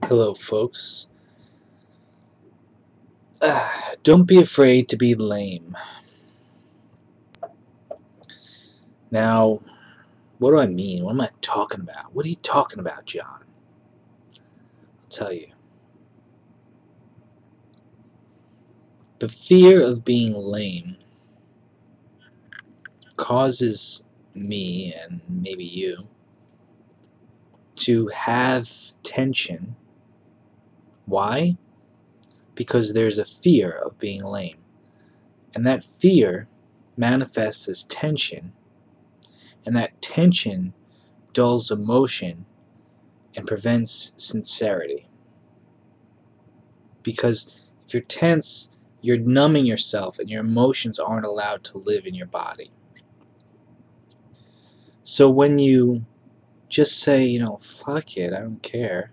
Hello, folks. Don't be afraid to be lame. Now, what do I mean? What am I talking about? What are you talking about, John? I'll tell you. The fear of being lame causes me, and maybe you, to have tension. Why? Because there's a fear of being lame. And that fear manifests as tension, and that tension dulls emotion and prevents sincerity. Because if you're tense, you're numbing yourself and your emotions aren't allowed to live in your body. So when you just say, fuck it, I don't care.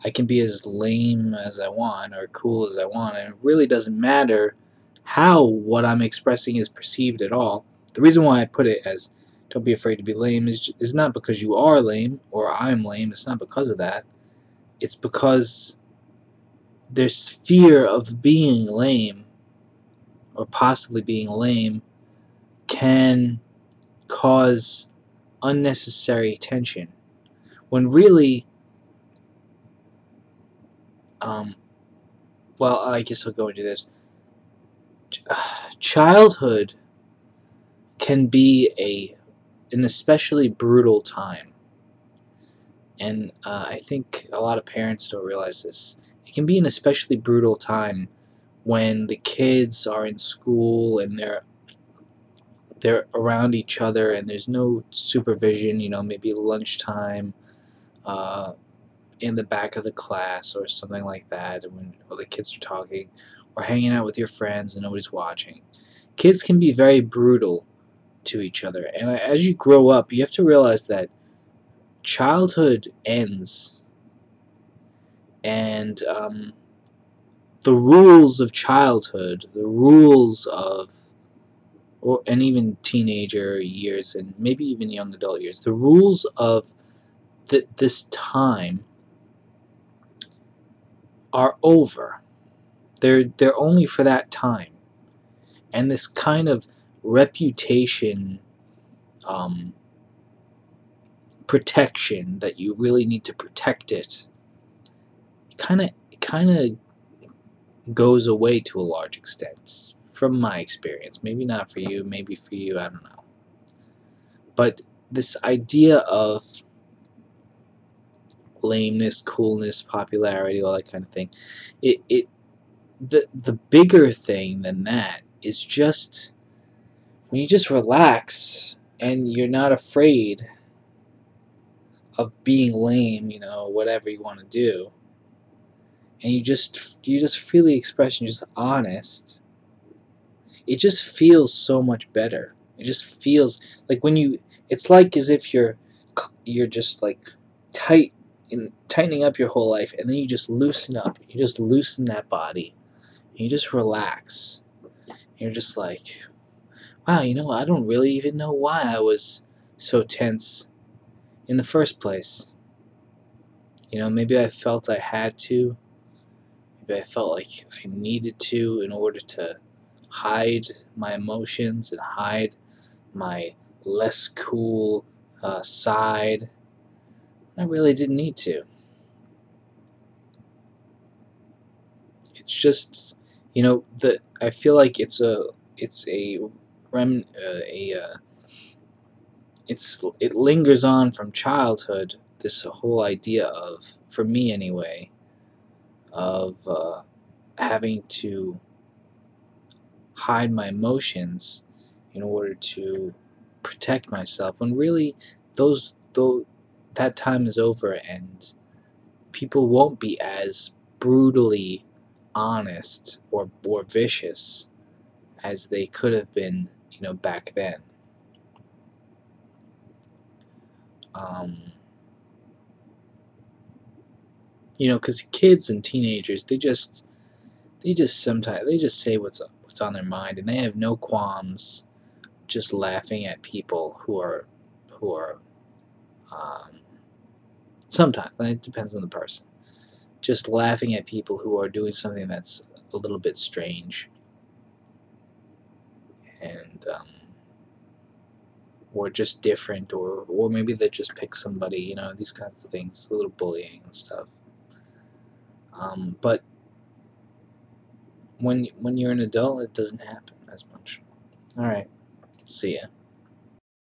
I can be as lame as I want or cool as I want, and it really doesn't matter how what I'm expressing is perceived at all. The reason why I put it as don't be afraid to be lame is not because you are lame or I'm lame. It's not because of that. It's because there's fear of being lame or possibly being lame can cause unnecessary tension when really um, well, I guess I'll go into this. Childhood can be an especially brutal time, and I think a lot of parents don't realize this. It can be an especially brutal time when the kids are in school and they're around each other and there's no supervision. Maybe lunchtime, uh, in the back of the class or something like that, and when all the kids are talking or hanging out with your friends and nobody's watching. Kids can be very brutal to each other, and as you grow up, you have to realize that childhood ends, and the rules of childhood, the rules of and even teenager years and maybe even young adult years, the rules of this time are over. They're only for that time, and this kind of reputation um, protection that you really need to protect it kind of goes away to a large extent from my experience. Maybe not for you, maybe for you, I don't know. But this idea of lameness, coolness, popularity, all that kind of thing, the bigger thing than that is just when you just relax and you're not afraid of being lame, whatever you want to do, and you just freely express and you're just honest, it just feels so much better. It just feels like it's like as if you're just like tight in tightening up your whole life, and then you just loosen up. You just loosen that body, and you just relax. And you're just like, wow, I don't really even know why I was so tense in the first place. Maybe I felt I had to. Maybe I felt like I needed to in order to hide my emotions and hide my less cool side. I really didn't need to. It's just, I feel like it's a rem a it lingers on from childhood. This whole idea of, for me anyway, of having to hide my emotions in order to protect myself. When really, though that time is over, and people won't be as brutally honest or vicious as they could have been, back then. Um, because kids and teenagers, they just sometimes they just say what's on their mind, and they have no qualms just laughing at people who are um, sometimes it depends on the person, just laughing at people who are doing something that's a little bit strange, and or just different, or maybe they just pick somebody, you know, these kinds of things, a little bullying and stuff. But when you're an adult, it doesn't happen as much. All right, see ya.